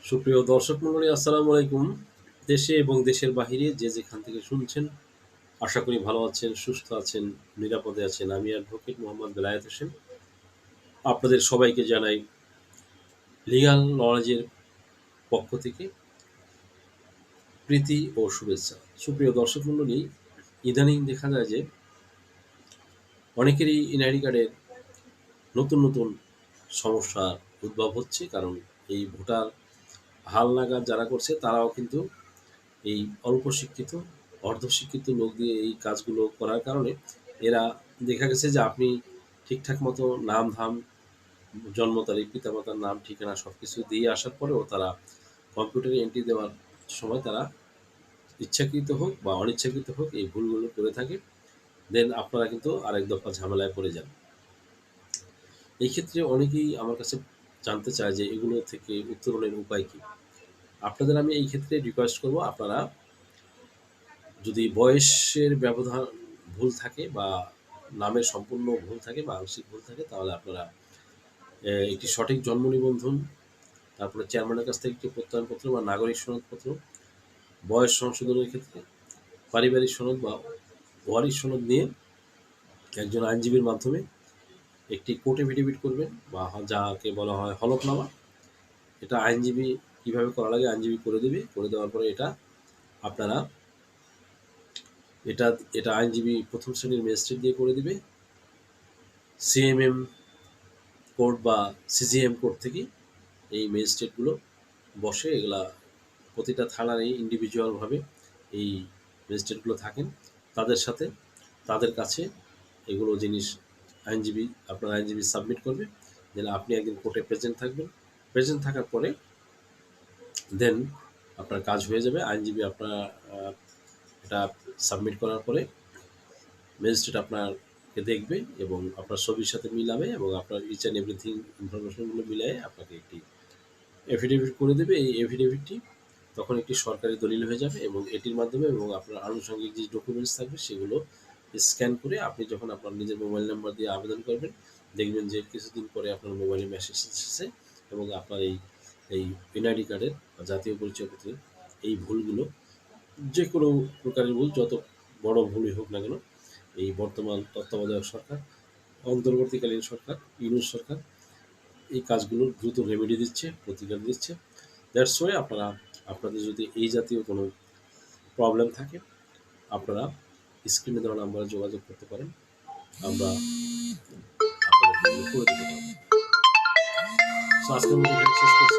সুপ্রিয় দর্শক মণ্ডলী, আসসালামু আলাইকুম। দেশে এবং দেশের বাহিরে যে যেখান থেকে শুনছেন, আশা করি ভালো আছেন, সুস্থ আছেন, নিরাপদে আছেন। আমি অ্যাডভোকেট মোহাম্মদ বেলায়েত হোসেন। আপনাদের সবাইকে জানাই লিগ্যাল নলেজের পক্ষ থেকে প্রীতি ও শুভেচ্ছা। সুপ্রিয় দর্শক মণ্ডলী, ইদানিং দেখা যায় যে অনেকেরই এনআইডি কার্ডের নতুন নতুন সমস্যার উদ্ভব হচ্ছে। কারণ এই ভোটার হালনাগাদ যারা করছে তারাও কিন্তু এই অল্প শিক্ষিত, অর্ধশিক্ষিত লোক দিয়ে এই কাজগুলো করার কারণে এরা দেখা গেছে যে আপনি ঠিকঠাক মতো নাম-ধাম, জন্ম তারিখ, পিতামাতার নাম, ঠিকানা সবকিছু দিয়ে আসার পরেও তারা কম্পিউটারে এন্ট্রি দেওয়ার সময় তারা ইচ্ছাকৃত হোক বা অনিচ্ছাকৃত হোক এই ভুলগুলো করে থাকে। দেন আপনারা কিন্তু আরেক দফা ঝামেলায় পড়ে যান। এই ক্ষেত্রে অনেকেই আমার কাছে জানতে চায় যে এগুলো থেকে উত্তরণের উপায় কী? আপনাদের আমি এই ক্ষেত্রে রিকোয়েস্ট করব, আপনারা যদি বয়সের ব্যবধান ভুল থাকে বা নামের সম্পূর্ণ ভুল থাকে বা আংশিক ভুল থাকে, তাহলে আপনারা একটি সঠিক জন্ম নিবন্ধন, তারপরে চেয়ারম্যানের কাছ থেকে একটি প্রত্যয়নপত্র বা নাগরিক সনদপত্র, বয়স সংশোধনের ক্ষেত্রে পারিবারিক সনদ বা ওয়ারিশ সনদ নিয়ে একজন আইনজীবীর মাধ্যমে একটি কোর্ট এফিডেভিট করবেন বা যাকে বলা হয় হলফনামা। এটা আইনজীবী কীভাবে করা লাগে আইনজীবী করে দেবে। করে দেওয়ার পরে আপনারা এটা এটা আইনজীবী প্রথম শ্রেণীর ম্যাজিস্ট্রেট দিয়ে করে দিবে। সিএমএম কোর্ট বা সিজিএম কোর্ট থেকে এই ম্যাজিস্ট্রেটগুলো বসে, এগুলা প্রতিটা থানারই ইন্ডিভিজুয়ালভাবে এই ম্যাজিস্ট্রেটগুলো থাকেন। তাদের সাথে তাদের কাছে এগুলো জিনিস আপনার আইনজীবী সাবমিট করবে। দেন আপনি একদিন কোর্টে প্রেজেন্ট থাকবেন। প্রেজেন্ট থাকার পরে দেন আপনার কাজ হয়ে যাবে। আইনজীবী আপনার এটা সাবমিট করার পরে ম্যাজিস্ট্রেট আপনাকে দেখবে এবং আপনার ছবির সাথে মিলাবে এবং আপনার ইচ অ্যান্ড এভরিথিং ইনফরমেশনগুলো মিলিয়ে আপনাকে একটি এফিডেভিট করে দেবে। এই এফিডেভিটটি তখন একটি সরকারি দলিল হয়ে যাবে এবং এটির মাধ্যমে এবং আপনার আনুষঙ্গিক যে ডকুমেন্টস থাকবে সেগুলো স্ক্যান করে আপনি যখন আপনার নিজের মোবাইল নাম্বার দিয়ে আবেদন করবেন, দেখবেন যে কিছুদিন পরে আপনার মোবাইলে মেসেজ এসেছে এবং আপনার এই এনআইডি কার্ডের বা জাতীয় পরিচয়পত্রের এই ভুলগুলো, যে কোনো প্রকারের ভুল, যত বড় ভুলই হোক না কেন, এই বর্তমান তত্ত্বাবধায়ক সরকার, অন্তর্বর্তীকালীন সরকার, ইউনূস সরকার এই কাজগুলোর দ্রুত রেমেডি দিচ্ছে, প্রতিকার দিচ্ছে। দ্যাটস ওয়াই আপনাদের যদি এই জাতীয় কোনো প্রবলেম থাকে, আপনারা স্ক্রিনে দেওয়া নাম্বারে যোগাযোগ করতে পারেন। আমরা আপনাদের করে দিতে পারবো। সো আজকের মতো এখানে শেষ করছি।